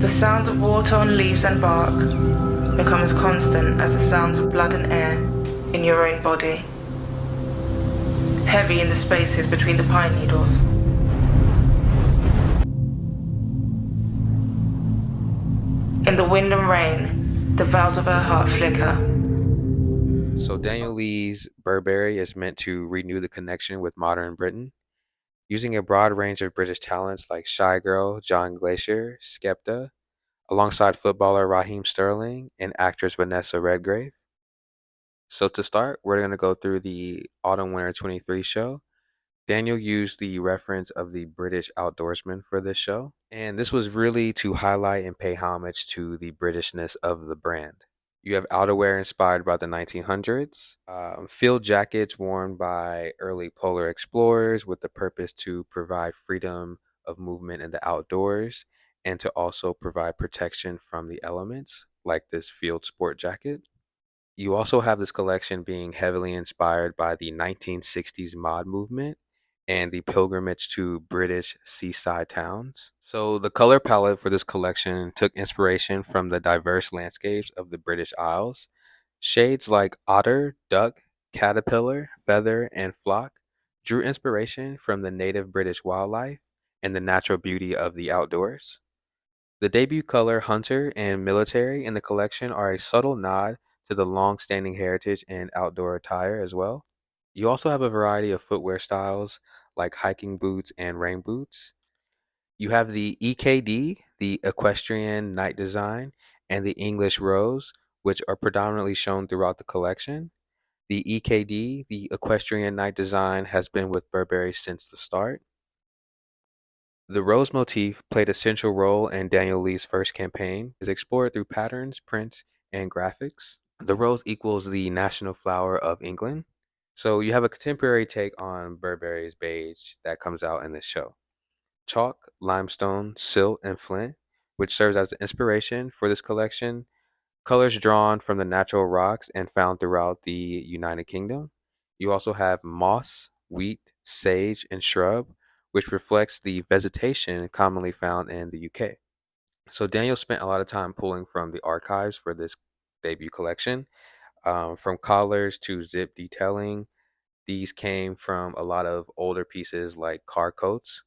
The sounds of water on leaves and bark become as constant as the sounds of blood and air in your own body, heavy in the spaces between the pine needles. In the wind and rain, the valves of her heart flicker. So Daniel Lee's Burberry is meant to renew the connection with modern Britain, using a broad range of British talents like Shy Girl, John Glacier, Skepta, alongside footballer Raheem Sterling and actress Vanessa Redgrave. So to start, we're going to go through the Autumn Winter 23 show. Daniel used the reference of the British outdoorsman for this show, and this was really to highlight and pay homage to the Britishness of the brand. You have outerwear inspired by the 1900s, field jackets worn by early polar explorers with the purpose to provide freedom of movement in the outdoors and to also provide protection from the elements, like this field sport jacket. You also have this collection being heavily inspired by the 1960s mod movement and the pilgrimage to British seaside towns. So, the color palette for this collection took inspiration from the diverse landscapes of the British Isles. Shades like otter, duck, caterpillar, feather, and flock drew inspiration from the native British wildlife and the natural beauty of the outdoors. The debut color hunter and military in the collection are a subtle nod to the long-standing heritage in outdoor attire as well. You also have a variety of footwear styles like hiking boots and rain boots. You have the EKD, the equestrian night design, and the English rose, which are predominantly shown throughout the collection. The EKD, the equestrian night design, has been with Burberry since the start. The rose motif played a central role in Daniel Lee's first campaign, is explored through patterns, prints, and graphics. The rose equals the national flower of England. So you have a contemporary take on Burberry's beige that comes out in this show. Chalk, limestone, silt, and flint, which serves as the inspiration for this collection. Colors drawn from the natural rocks and found throughout the United Kingdom. You also have moss, wheat, sage, and shrub, which reflects the vegetation commonly found in the UK. So Daniel spent a lot of time pulling from the archives for this debut collection, from collars to zip detailing. These came from a lot of older pieces like car coats.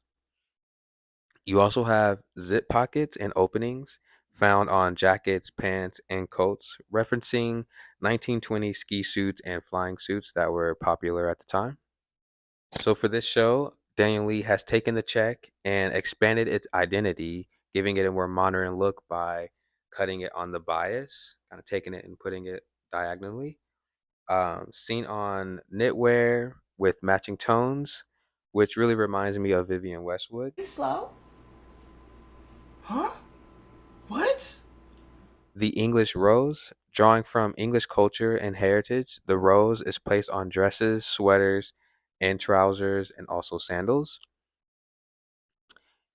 You also have zip pockets and openings found on jackets, pants, and coats, referencing 1920 ski suits and flying suits that were popular at the time. So for this show, Daniel Lee has taken the check and expanded its identity, giving it a more modern look by cutting it on the bias, kind of taking it and putting it diagonally. Seen on knitwear with matching tones, which really reminds me of Vivian Westwood. You slow? Huh? What? The English rose, drawing from English culture and heritage, the rose is placed on dresses, sweaters, and trousers, and also sandals.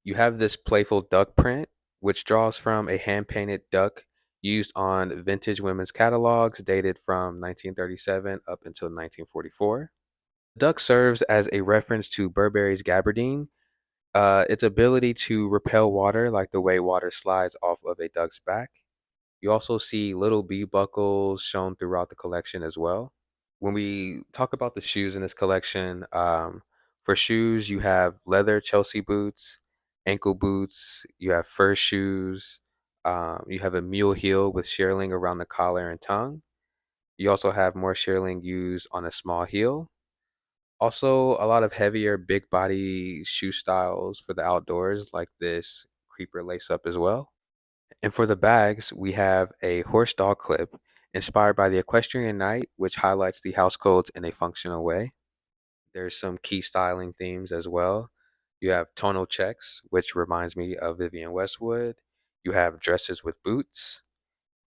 You have this playful duck print, which draws from a hand painted duck used on vintage women's catalogs dated from 1937 up until 1944. Duck serves as a reference to Burberry's gabardine, its ability to repel water like the way water slides off of a duck's back. You also see little bee buckles shown throughout the collection as well. When we talk about the shoes in this collection, for shoes, you have leather Chelsea boots, ankle boots, you have fur shoes, you have a mule heel with shearling around the collar and tongue. You also have more shearling used on a small heel. Also, a lot of heavier, big body shoe styles for the outdoors, like this creeper lace up as well. And for the bags, we have a horse dog clip inspired by the equestrian knight, which highlights the house codes in a functional way. There's some key styling themes as well. You have tonal checks, which reminds me of Vivian Westwood. You have dresses with boots.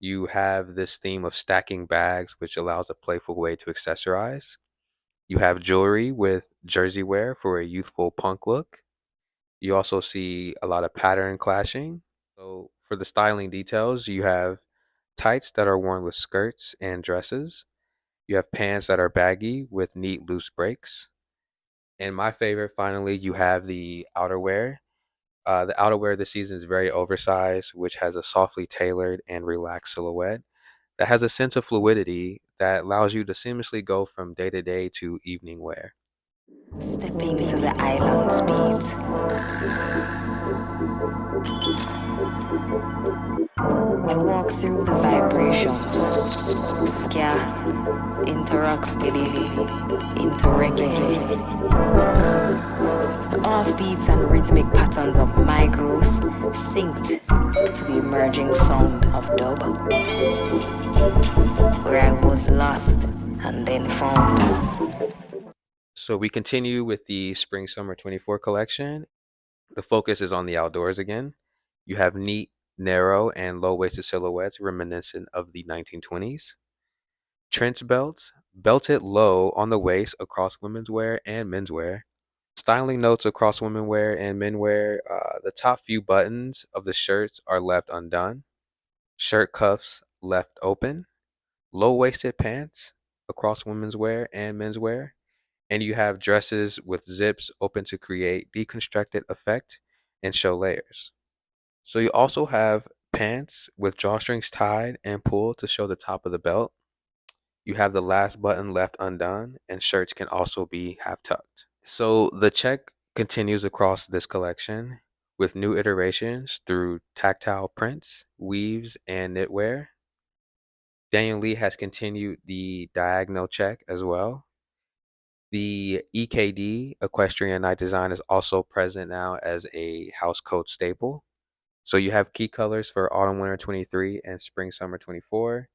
You have this theme of stacking bags, which allows a playful way to accessorize. You have jewelry with jersey wear for a youthful punk look. You also see a lot of pattern clashing. So, for the styling details, you have tights that are worn with skirts and dresses. You have pants that are baggy with neat loose breaks. And my favorite, finally, you have the outerwear. The outerwear this season is very oversized, which has a softly tailored and relaxed silhouette that has a sense of fluidity that allows you to seamlessly go from day to day to evening wear. Stepping to the island's beat, I walk through the vibrations, ska, into rocksteady, into reggae. The offbeats and rhythmic patterns of my growth synced to the emerging sound of dub, where I was lost and then found. So we continue with the Spring Summer 24 collection. The focus is on the outdoors again. You have neat, narrow, and low waisted silhouettes reminiscent of the 1920s. Trench belts, belted low on the waist across women's wear and menswear. Styling notes across women wear and men wear. The top few buttons of the shirts are left undone. Shirt cuffs left open. Low waisted pants across women's wear and men's wear. And you have dresses with zips open to create deconstructed effect and show layers. So you also have pants with drawstrings tied and pulled to show the top of the belt. You have the last button left undone, and shirts can also be half tucked. So the check continues across this collection with new iterations through tactile prints, weaves, and knitwear. Daniel Lee has continued the diagonal check as well. The EKD, Equestrian Night Design, is also present now as a house code staple. So you have key colors for autumn winter 23 and spring summer 24.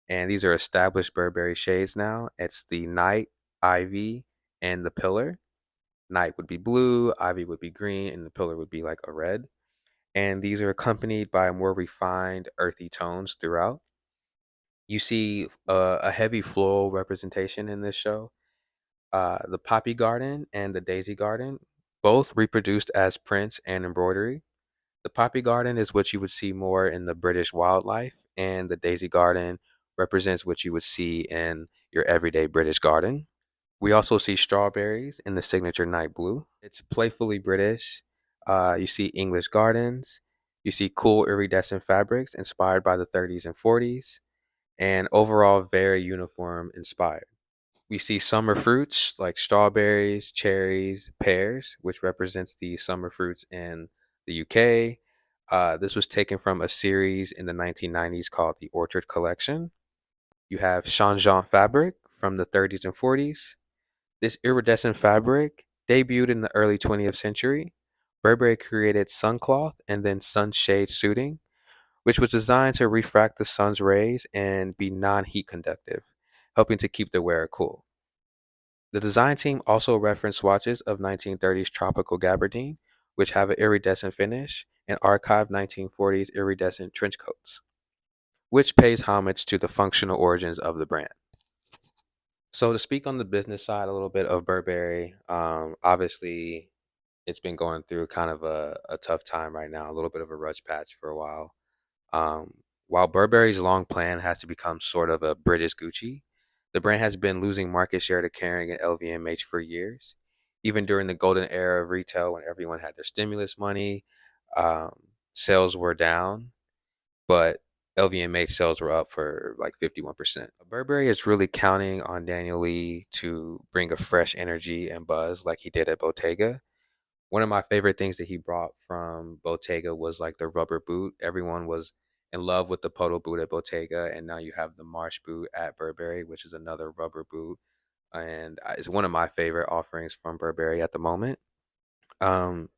And these are established Burberry shades now. It's the Night, Ivy, and the Pillar. Night would be blue, Ivy would be green, and the Pillar would be like a red. And these are accompanied by more refined, earthy tones throughout. You see a heavy floral representation in this show. The Poppy Garden and the Daisy Garden, both reproduced as prints and embroidery. The Poppy Garden is what you would see more in the British wildlife, and the Daisy Garden represents what you would see in your everyday British garden. We also see strawberries in the signature night blue. It's playfully British. You see English gardens. You see cool iridescent fabrics inspired by the 30s and 40s, and overall very uniform inspired. We see summer fruits like strawberries, cherries, pears, which represents the summer fruits in the UK. This was taken from a series in the 1990s called the Orchard Collection. You have changeant fabric from the 30s and 40s. This iridescent fabric debuted in the early 20th century. Burberry created suncloth and then sunshade suiting, which was designed to refract the sun's rays and be non-heat conductive, helping to keep the wearer cool. The design team also referenced swatches of 1930s tropical gabardine, which have an iridescent finish, and archived 1940s iridescent trench coats, which pays homage to the functional origins of the brand. So, to speak on the business side a little bit of Burberry, obviously it's been going through kind of a tough time right now, a little bit of a rush patch for a while. Um, while Burberry's long plan has to become sort of a British Gucci, the brand has been losing market share to Kering and LVMH for years. Even during the golden era of retail, when everyone had their stimulus money, um, sales were down, but LVMH sales were up for like 51%. Burberry is really counting on Daniel Lee to bring a fresh energy and buzz like he did at Bottega. One of my favorite things that he brought from Bottega was like the rubber boot. Everyone was in love with the Poto boot at Bottega, and now you have the Marsh boot at Burberry, which is another rubber boot, and it's one of my favorite offerings from Burberry at the moment. Um,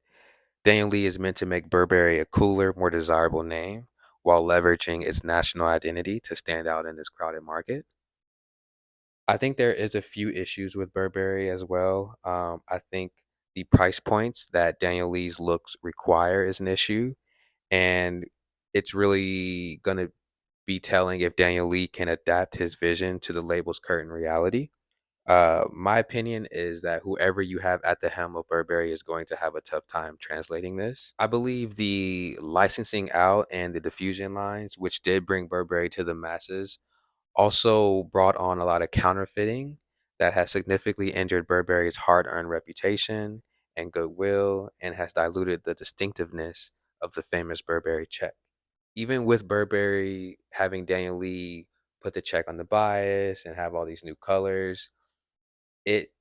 Daniel Lee is meant to make Burberry a cooler, more desirable name while leveraging its national identity to stand out in this crowded market. I think there is a few issues with Burberry as well. I think the price points that Daniel Lee's looks require is an issue, and it's really going to be telling if Daniel Lee can adapt his vision to the label's current reality. My opinion is that whoever you have at the helm of Burberry is going to have a tough time translating this. I believe the licensing out and the diffusion lines, which did bring Burberry to the masses, also brought on a lot of counterfeiting that has significantly injured Burberry's hard earned reputation and goodwill and has diluted the distinctiveness of the famous Burberry check. Even with Burberry having Daniel Lee put the check on the bias and have all these new colors, it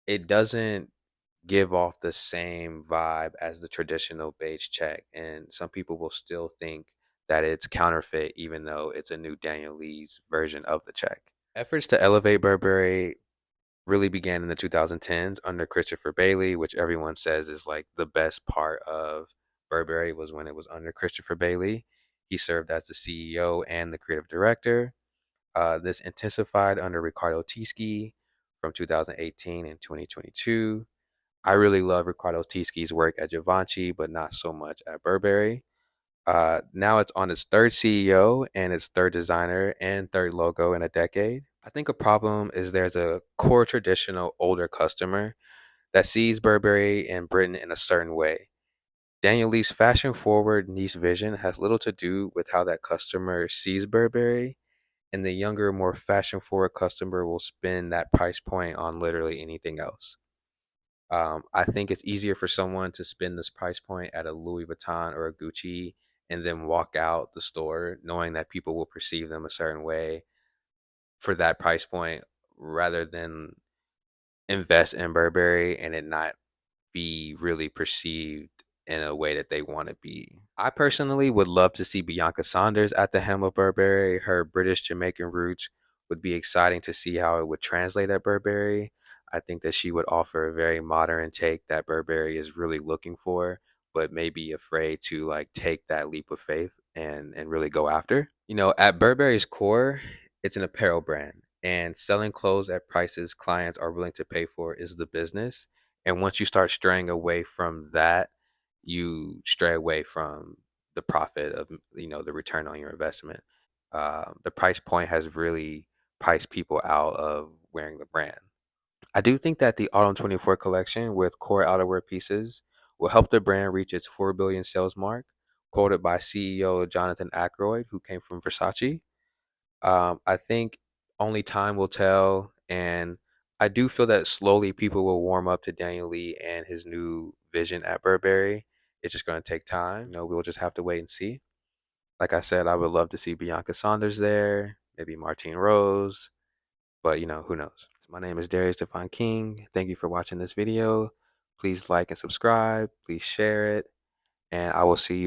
it doesn't give off the same vibe as the traditional beige check, and some people will still think that it's counterfeit even though it's a new Daniel Lee's version of the check. Efforts to elevate Burberry really began in the 2010s under Christopher Bailey, which everyone says is like the best part of Burberry was when it was under Christopher Bailey. He served as the CEO and the creative director. This intensified under Riccardo Tisci from 2018 and 2022. I really love Riccardo Tisci's work at Givenchy, but not so much at Burberry. Now it's on its third CEO and its third designer and third logo in a decade. I think a problem is there's a core traditional older customer that sees Burberry and Britain in a certain way. Daniel Lee's fashion forward niche vision has little to do with how that customer sees Burberry, and the younger, more fashion forward customer will spend that price point on literally anything else. I think it's easier for someone to spend this price point at a Louis Vuitton or a Gucci and then walk out the store knowing that people will perceive them a certain way for that price point rather than invest in Burberry and it not be really perceived in a way that they want to be. I personally would love to see Bianca Saunders at the helm of Burberry. Her British Jamaican roots would be exciting to see how it would translate at Burberry. I think that she would offer a very modern take that Burberry is really looking for, but may be afraid to like take that leap of faith and really go after. You know, at Burberry's core, it's an apparel brand, and selling clothes at prices clients are willing to pay for is the business. And once you start straying away from that, you stray away from the profit of, the return on your investment. The price point has really priced people out of wearing the brand. I do think that the Autumn 24 collection with core outerwear pieces will help the brand reach its 4 billion sales mark, quoted by CEO Jonathan Ackroyd, who came from Versace. I think only time will tell, and I do feel that slowly people will warm up to Daniel Lee and his new vision at Burberry. It's just going to take time. We'll just have to wait and see. Like I said, I would love to see Bianca Saunders there, maybe Martine Rose, but who knows? My name is Dariusdevonking. Thank you for watching this video. Please like and subscribe. Please share it, and I will see you on